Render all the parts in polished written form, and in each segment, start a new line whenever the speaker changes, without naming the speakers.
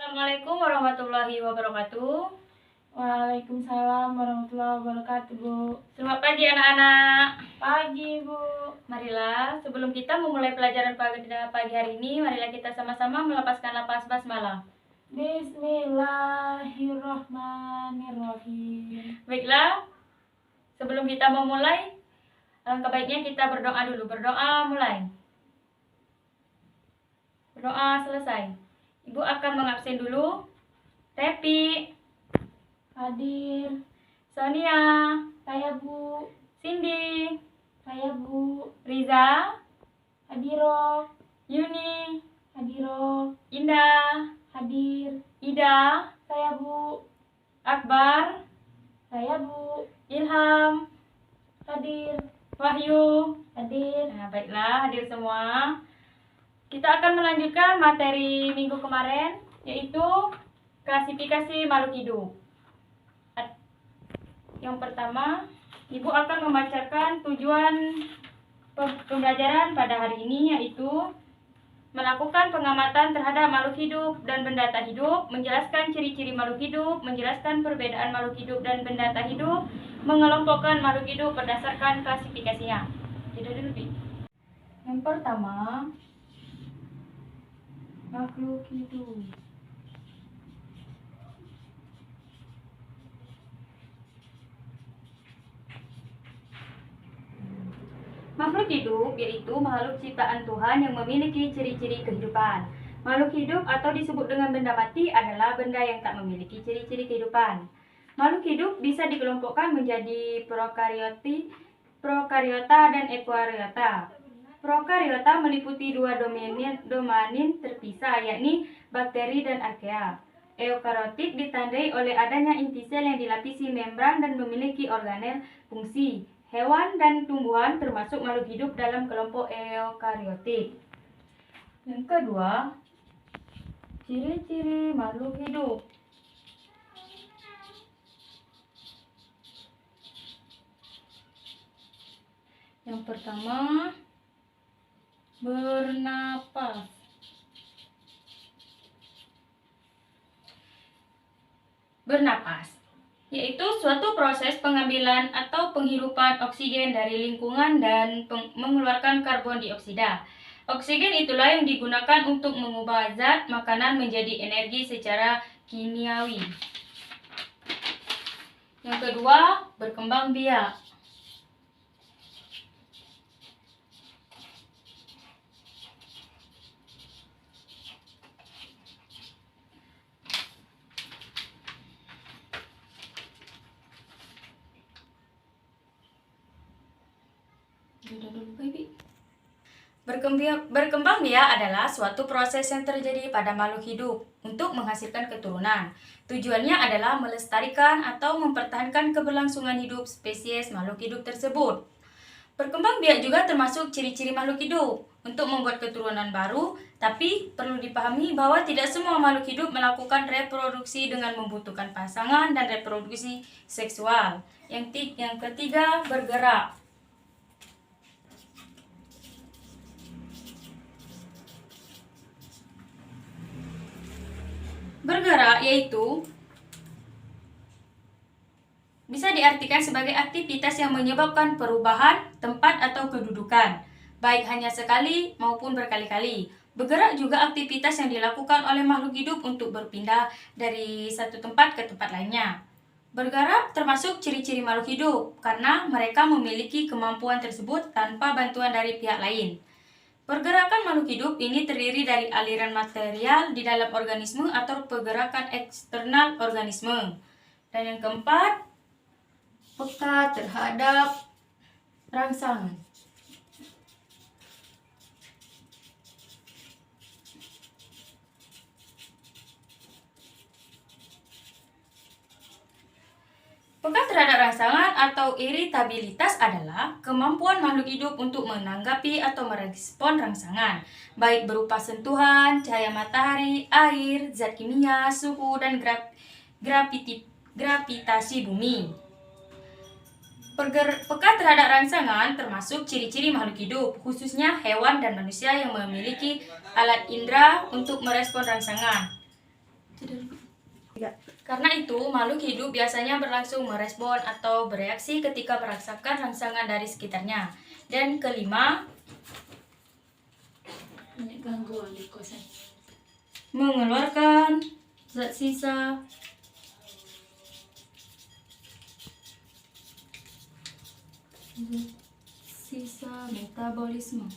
Assalamualaikum warahmatullahi wabarakatuh.
Waalaikumsalam warahmatullahi wabarakatuh, Bu.
Selamat pagi anak-anak.
Pagi, Bu.
Marilah sebelum kita memulai pelajaran pada pagi hari ini, marilah kita sama-sama melepaskan lapas basmalah.
Bismillahirrahmanirrahim.
Baiklah, sebelum kita memulai, alangkah baiknya kita berdoa dulu. Berdoa mulai. Berdoa selesai. Ibu akan mengabsen dulu. Tepi,
Hadir.
Sonia,
Saya, Bu.
Cindy,
Saya, Bu.
Riza,
Hadiro.
Yuni,
Hadiro.
Indah,
Hadir.
Ida,
Saya, Bu.
Akbar,
Saya, Bu.
Ilham,
Hadir.
Wahyu.
Hadir.
Nah, baiklah, hadir semua. Kita akan melanjutkan materi minggu kemarin, yaitu klasifikasi makhluk hidup. Yang pertama, Ibu akan membacakan tujuan pembelajaran pada hari ini, yaitu melakukan pengamatan terhadap makhluk hidup dan benda tak hidup, menjelaskan ciri-ciri makhluk hidup, menjelaskan perbedaan makhluk hidup dan benda tak hidup, mengelompokkan makhluk hidup berdasarkan klasifikasinya. Tidak dulu, Bi. Yang pertama, makhluk hidup. Makhluk hidup yaitu makhluk ciptaan Tuhan yang memiliki ciri-ciri kehidupan. Makhluk hidup atau disebut dengan benda mati adalah benda yang tak memiliki ciri-ciri kehidupan. Makhluk hidup bisa dikelompokkan menjadi prokariota dan eukaryota. Prokariota meliputi dua domain terpisah, yakni bakteri dan archaea. Eukariotik ditandai oleh adanya inti sel yang dilapisi membran dan memiliki organel fungsi. Hewan dan tumbuhan termasuk makhluk hidup dalam kelompok eukariotik. Yang kedua, ciri-ciri makhluk hidup. Yang pertama, bernapas. Bernapas yaitu suatu proses pengambilan atau penghirupan oksigen dari lingkungan dan mengeluarkan karbon dioksida. Oksigen itulah yang digunakan untuk mengubah zat makanan menjadi energi secara kimiawi. Yang kedua, berkembang biak. Berkembang biak adalah suatu proses yang terjadi pada makhluk hidup untuk menghasilkan keturunan. Tujuannya adalah melestarikan atau mempertahankan keberlangsungan hidup spesies makhluk hidup tersebut. Berkembang biak juga termasuk ciri-ciri makhluk hidup untuk membuat keturunan baru, tapi perlu dipahami bahwa tidak semua makhluk hidup melakukan reproduksi dengan membutuhkan pasangan dan reproduksi seksual. Yang ketiga, bergerak. Bergerak yaitu bisa diartikan sebagai aktivitas yang menyebabkan perubahan tempat atau kedudukan, baik hanya sekali maupun berkali-kali. Bergerak juga aktivitas yang dilakukan oleh makhluk hidup untuk berpindah dari satu tempat ke tempat lainnya. Bergerak termasuk ciri-ciri makhluk hidup karena mereka memiliki kemampuan tersebut tanpa bantuan dari pihak lain. Pergerakan makhluk hidup ini terdiri dari aliran material di dalam organisme atau pergerakan eksternal organisme. Dan yang keempat, peka terhadap rangsangan. Peka terhadap rangsangan atau iritabilitas adalah kemampuan makhluk hidup untuk menanggapi atau merespon rangsangan, baik berupa sentuhan, cahaya matahari, air, zat kimia, suhu, dan gravitasi bumi. Peka terhadap rangsangan termasuk ciri-ciri makhluk hidup, khususnya hewan dan manusia yang memiliki alat indera untuk merespon rangsangan. Karena itu, makhluk hidup biasanya berlangsung merespon atau bereaksi ketika merasakan rangsangan dari sekitarnya. Dan kelima, mengeluarkan zat sisa metabolisme.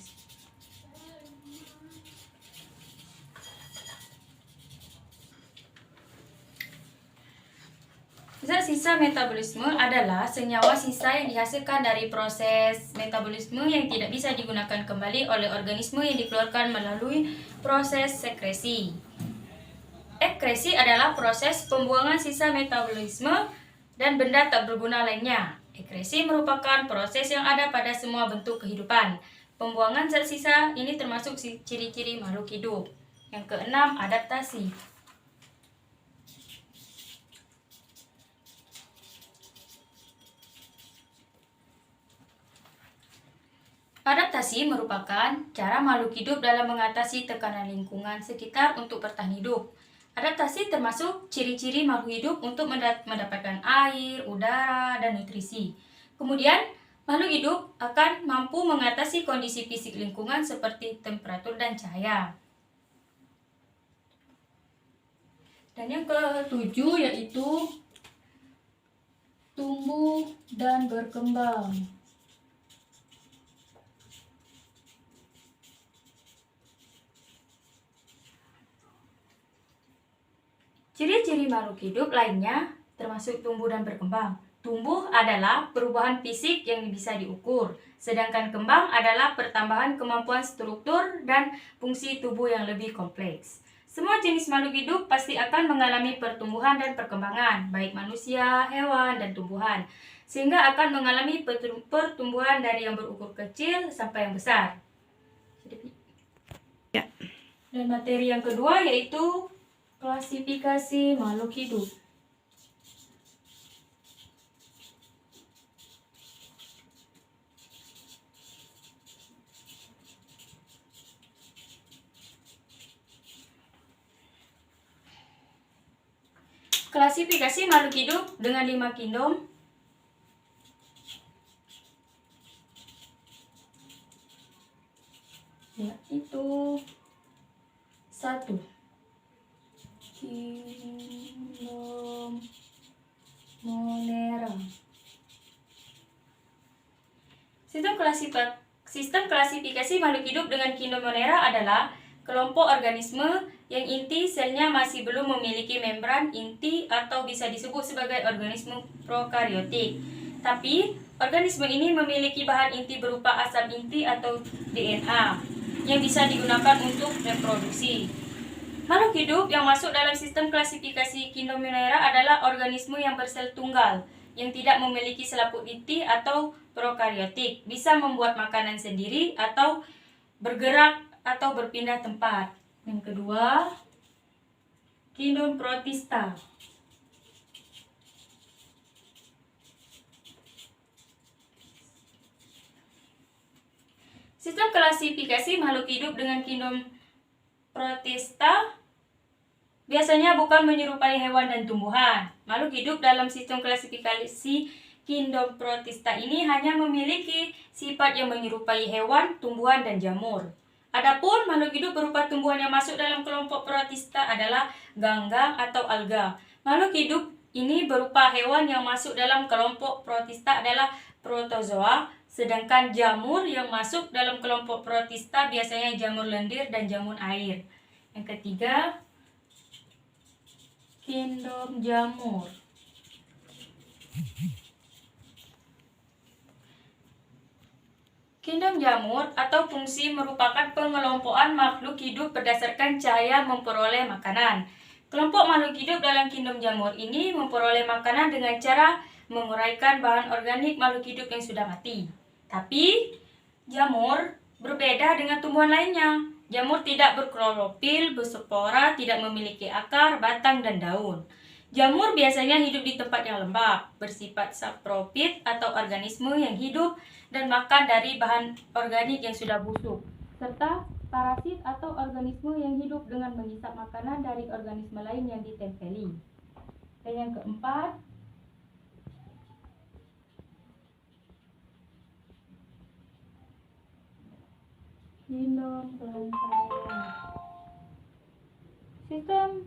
Zat sisa metabolisme adalah senyawa sisa yang dihasilkan dari proses metabolisme yang tidak bisa digunakan kembali oleh organisme yang dikeluarkan melalui proses sekresi. Ekskresi adalah proses pembuangan sisa metabolisme dan benda tak berguna lainnya. Ekskresi merupakan proses yang ada pada semua bentuk kehidupan. Pembuangan zat sisa ini termasuk ciri-ciri makhluk hidup. Yang keenam, adaptasi. Adaptasi merupakan cara makhluk hidup dalam mengatasi tekanan lingkungan sekitar untuk bertahan hidup. Adaptasi termasuk ciri-ciri makhluk hidup untuk mendapatkan air, udara, dan nutrisi. Kemudian, makhluk hidup akan mampu mengatasi kondisi fisik lingkungan seperti temperatur dan cahaya. Dan yang ketujuh yaitu tumbuh dan berkembang. Ciri-ciri makhluk hidup lainnya termasuk tumbuh dan berkembang. Tumbuh adalah perubahan fisik yang bisa diukur, sedangkan kembang adalah pertambahan kemampuan struktur dan fungsi tubuh yang lebih kompleks. Semua jenis makhluk hidup pasti akan mengalami pertumbuhan dan perkembangan, baik manusia, hewan, dan tumbuhan, sehingga akan mengalami pertumbuhan dari yang berukur kecil sampai yang besar. Dan materi yang kedua yaitu klasifikasi makhluk hidup. Klasifikasi makhluk hidup dengan 5 kingdom. Yaitu 1. Kingdom Monera. Sistem klasifikasi makhluk hidup dengan kingdom Monera adalah kelompok organisme yang inti selnya masih belum memiliki membran inti atau bisa disebut sebagai organisme prokariotik. Tapi, organisme ini memiliki bahan inti berupa asam inti atau DNA yang bisa digunakan untuk reproduksi. Makhluk hidup yang masuk dalam sistem klasifikasi kingdom Monera adalah organisme yang bersel tunggal, yang tidak memiliki selaput inti atau prokariotik, bisa membuat makanan sendiri atau bergerak atau berpindah tempat. Yang kedua, kingdom Protista. Sistem klasifikasi makhluk hidup dengan kingdom Protista biasanya bukan menyerupai hewan dan tumbuhan. Makhluk hidup dalam sistem klasifikasi kingdom Protista ini hanya memiliki sifat yang menyerupai hewan, tumbuhan, dan jamur. Adapun makhluk hidup berupa tumbuhan yang masuk dalam kelompok Protista adalah ganggang atau alga. Makhluk hidup ini berupa hewan yang masuk dalam kelompok Protista adalah protozoa, sedangkan jamur yang masuk dalam kelompok Protista biasanya jamur lendir dan jamur air. Yang ketiga, kingdom jamur. Kingdom jamur atau fungsi merupakan pengelompokan makhluk hidup berdasarkan cahaya memperoleh makanan. Kelompok makhluk hidup dalam kingdom jamur ini memperoleh makanan dengan cara menguraikan bahan organik makhluk hidup yang sudah mati. Tapi, jamur berbeda dengan tumbuhan lainnya. Jamur tidak berklorofil, berspora, tidak memiliki akar, batang, dan daun. Jamur biasanya hidup di tempat yang lembab, bersifat saprofit atau organisme yang hidup dan makan dari bahan organik yang sudah busuk, serta parasit atau organisme yang hidup dengan menghisap makanan dari organisme lain yang ditempeli. Dan yang keempat,
Ginom Plantera.
sistem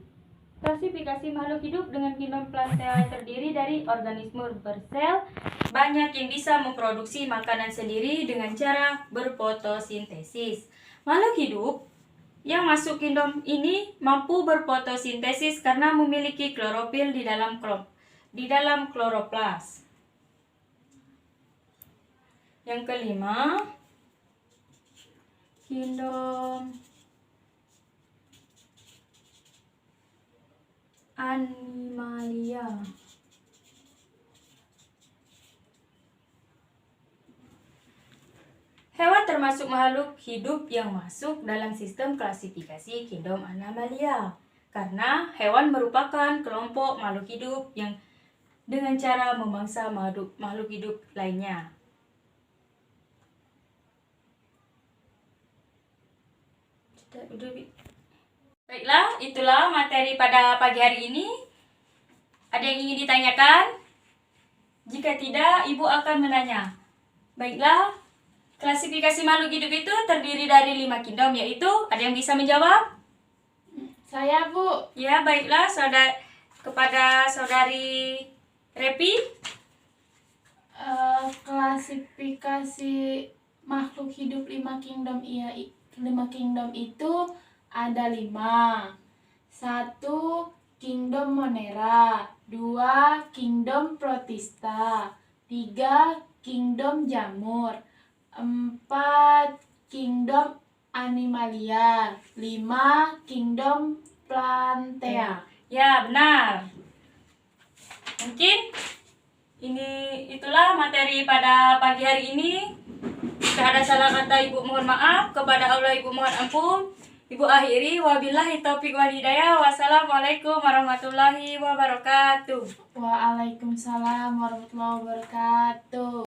klasifikasi makhluk hidup dengan Ginom Plantera terdiri dari organisme bersel banyak yang bisa memproduksi makanan sendiri dengan cara berfotosintesis. Makhluk hidup yang masuk kingdom ini mampu berfotosintesis karena memiliki klorofil di dalam kloroplas. Yang kelima, kingdom Animalia. Hewan termasuk makhluk hidup yang masuk dalam sistem klasifikasi kingdom Animalia karena hewan merupakan kelompok makhluk hidup yang dengan cara memangsa makhluk hidup lainnya. Baiklah, itulah materi pada pagi hari ini. Ada yang ingin ditanyakan? Jika tidak, Ibu akan menanya. Baiklah, klasifikasi makhluk hidup itu terdiri dari 5 kingdom, yaitu ada yang bisa menjawab?
Saya, Bu.
Ya, baiklah, kepada saudari Repi.
Klasifikasi makhluk hidup 5 kingdom itu ada 5. 1. Kingdom Monera. 2. Kingdom Protista. 3. Kingdom Jamur. 4. Kingdom Animalia. 5. Kingdom Plantea.
Ya, benar. Mungkin itulah materi pada pagi hari ini. Jika ada salah kata Ibu mohon maaf, kepada Allah Ibu mohon ampun. Ibu akhiri, wabillahi taufiq wal hidayah. Wassalamualaikum warahmatullahi wabarakatuh.
Waalaikumsalam warahmatullahi wabarakatuh.